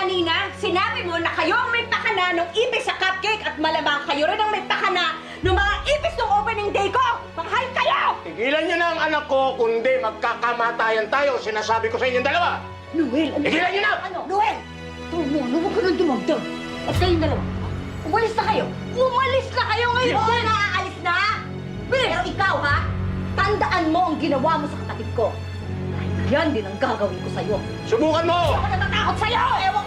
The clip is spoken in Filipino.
kanina, sinabi mo na kayo ang may pakana nung ipis sa cupcake at malamang kayo rin ang may pakana nung mga ipis nung opening day ko! Mahal kayo! Tigilan niyo na ang anak ko, kundi magkakamatayan tayo. Sinasabi ko sa inyong dalawa. Noel, ano? Tigilan niyo na! Ano? Noel! Tumulo, huwag ka nang dumagdag. At kayong dalawa, umalis na kayo! Umalis na kayo ngayon! Oo, naaalis na! Pero ikaw, ha? Tandaan mo ang ginawa mo sa kapatid ko. Dahil yan din ang gagawin ko sa'yo. Subukan mo! Ako natatakot sa'yo! Ewan